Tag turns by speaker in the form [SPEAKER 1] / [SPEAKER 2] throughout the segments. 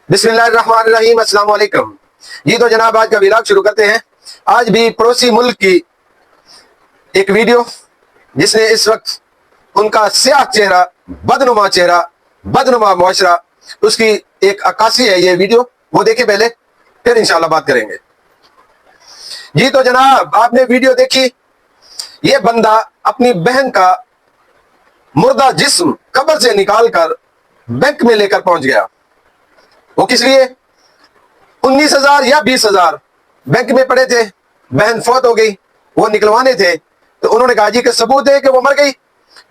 [SPEAKER 1] बिस्मिल्लाहिर्रहमानिर्रहीम, अस्सलाम वालेकुम। जी तो जनाब, आज का व्लॉग शुरू करते हैं। आज भी पड़ोसी मुल्क की एक वीडियो जिसने इस वक्त उनका स्याह चेहरा, बदनुमा मुआशरा, उसकी एक अक्कासी है ये वीडियो। वो देखे पहले, फिर इंशाल्लाह बात करेंगे। जी तो जनाब, आपने वीडियो देखी। ये बंदा अपनी बहन का मुर्दा जिस्म कब्र से निकाल कर बैंक में लेकर पहुंच गया। वो किस लिए? 19,000 या 20,000 बैंक में पड़े थे। बहन फौत हो गई, वो निकलवाने थे। तो उन्होंने कहा जी के सबूत है कि वो मर गई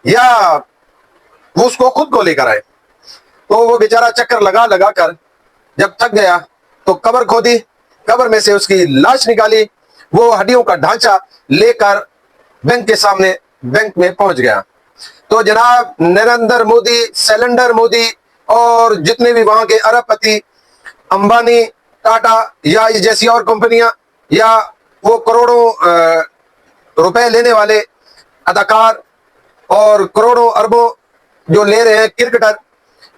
[SPEAKER 1] या वो उसको खुद को लेकर आए। तो वो बेचारा चक्कर लगा लगा कर जब थक गया तो कब्र खोदी, कब्र में से उसकी लाश निकाली, वो हड्डियों का ढांचा लेकर बैंक के सामने बैंक में पहुंच गया। तो जनाब, नरेंद्र मोदी, शैलेंद्र मोदी और जितने भी वहां के अरबपति, अंबानी, टाटा या जैसी और कंपनियां, या वो करोड़ों रुपए लेने वाले अदाकार और करोड़ों अरबों जो ले रहे हैं क्रिकेटर,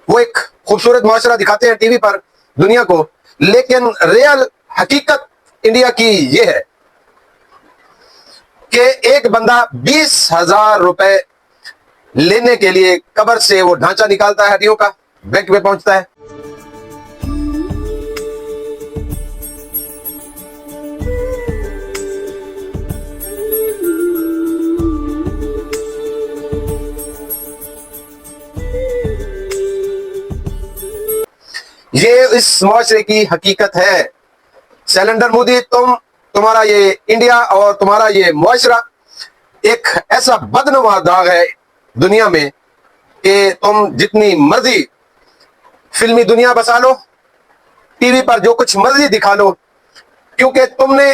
[SPEAKER 1] वो एक खूबसूरत मुआशरा दिखाते हैं टीवी पर दुनिया को। लेकिन रियल हकीकत इंडिया की ये है कि एक बंदा 20,000 रुपए लेने के लिए कब्र से वो ढांचा निकालता है हड्डियों का, बैंक में पहुंचता है। ये इस मुआशरे की हकीकत है। शैलेंद्र मोदी, तुम्हारा ये इंडिया और तुम्हारा ये मुआशरा एक ऐसा बदनुमा दाग है दुनिया में कि तुम जितनी मर्जी फिल्मी दुनिया बसा लो, टीवी पर जो कुछ मर्जी दिखा लो, क्योंकि तुमने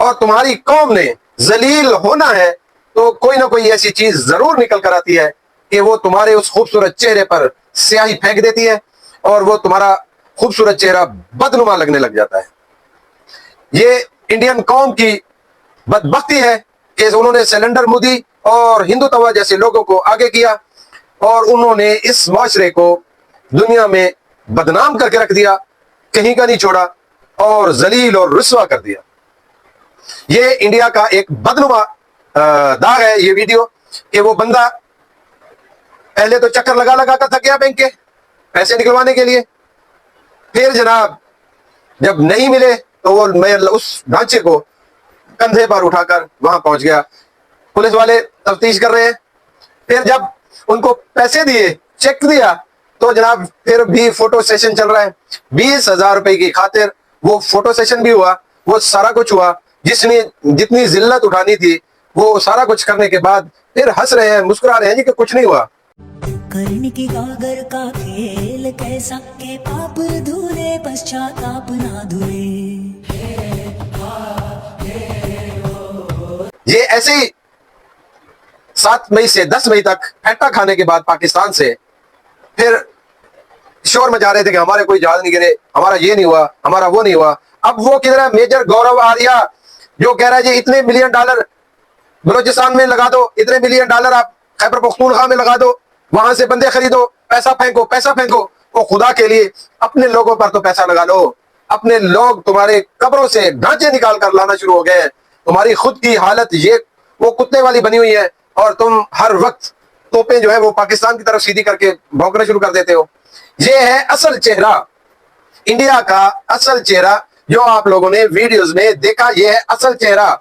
[SPEAKER 1] और तुम्हारी कौम ने जलील होना है तो कोई ना कोई ऐसी चीज जरूर निकल कर आती है कि वो तुम्हारे उस खूबसूरत चेहरे पर स्याही फेंक देती है और वो तुम्हारा खूबसूरत चेहरा बदनुमा लगने लग जाता है। ये इंडियन कौम की बदबख्ती है कि उन्होंने शैलेंद्र मोदी और हिंदुत्व जैसे लोगों को आगे किया और उन्होंने इस मुआशरे को दुनिया में बदनाम करके रख दिया, कहीं का नहीं छोड़ा और जलील और रुस्वा कर दिया। ये इंडिया का एक बदनुमा दाग है ये वीडियो कि वो बंदा पहले तो चक्कर लगा लगा कर थक गया बैंक के पैसे निकलवाने के लिए, फिर जनाब जब नहीं मिले तो वो मैं उस ढांचे को कंधे पर उठाकर वहां पहुंच गया। पुलिस वाले तफ्तीश कर रहे हैं। फिर जब उनको पैसे दिए, चेक दिया, तो जनाब फिर भी फोटो सेशन चल रहा है। 20,000 रुपए की खातिर वो फोटो सेशन भी हुआ, वो सारा कुछ हुआ। जिसने जितनी जिल्लत उठानी थी वो सारा कुछ करने के बाद फिर हंस रहे हैं, मुस्कुरा रहे हैं जी कि कुछ नहीं हुआ।
[SPEAKER 2] कर्ण की गागर का खेल कैसा के पाप धुले पश्चाताप ना धुले।
[SPEAKER 1] ये ऐसे ही 7 मई से 10 मई तक फैटा खाने के बाद पाकिस्तान से फिर शोर मचा रहे थे कि हमारे कोई जहाज नहीं गिरे, हमारा ये नहीं हुआ, हमारा वो नहीं हुआ। अब वो किधर है? मेजर गौरव आर्या जो कह रहा है जी इतने मिलियन डॉलर बलोचिस्तान में लगा दो, इतने मिलियन डॉलर आप खैबर पख्तूनख्वा में लगा दो, वहां से बंदे खरीदो, पैसा फेंको, पैसा फेंको। वो खुदा के लिए अपने लोगों पर तो पैसा लगा लो। अपने लोग तुम्हारे कब्रों से ढांचे निकाल कर लाना शुरू हो गए हैं। तुम्हारी खुद की हालत ये वो कुत्ते वाली बनी हुई है और तुम हर वक्त तोपें जो है वो पाकिस्तान की तरफ सीधी करके भौंकना शुरू कर देते हो। ये है असल चेहरा, इंडिया का असल चेहरा जो आप लोगों ने वीडियोस में देखा। ये है असल चेहरा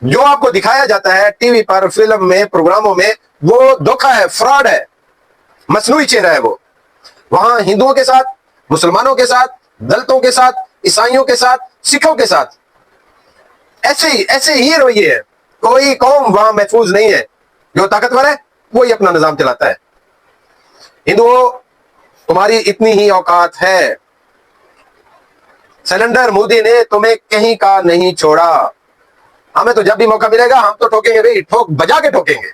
[SPEAKER 1] जो आपको दिखाया जाता है टीवी पर, फिल्म में, प्रोग्रामों में, वो धोखा है, फ्रॉड है, मसनूई चेहरा है। वो वहां हिंदुओं के साथ, मुसलमानों के साथ, दलितों के साथ, ईसाइयों के साथ, सिखों के साथ ऐसे ही रवैये है। कोई कौम वहां महफूज नहीं है। जो ताकतवर है वही अपना निजाम चलाता है। हिंदुओं, तुम्हारी इतनी ही औकात है। शैलेंद्र मोदी ने तुम्हें कहीं का नहीं छोड़ा। हमें तो जब भी मौका मिलेगा हम तो ठोकेंगे भाई, ठोक बजा के ठोकेंगे।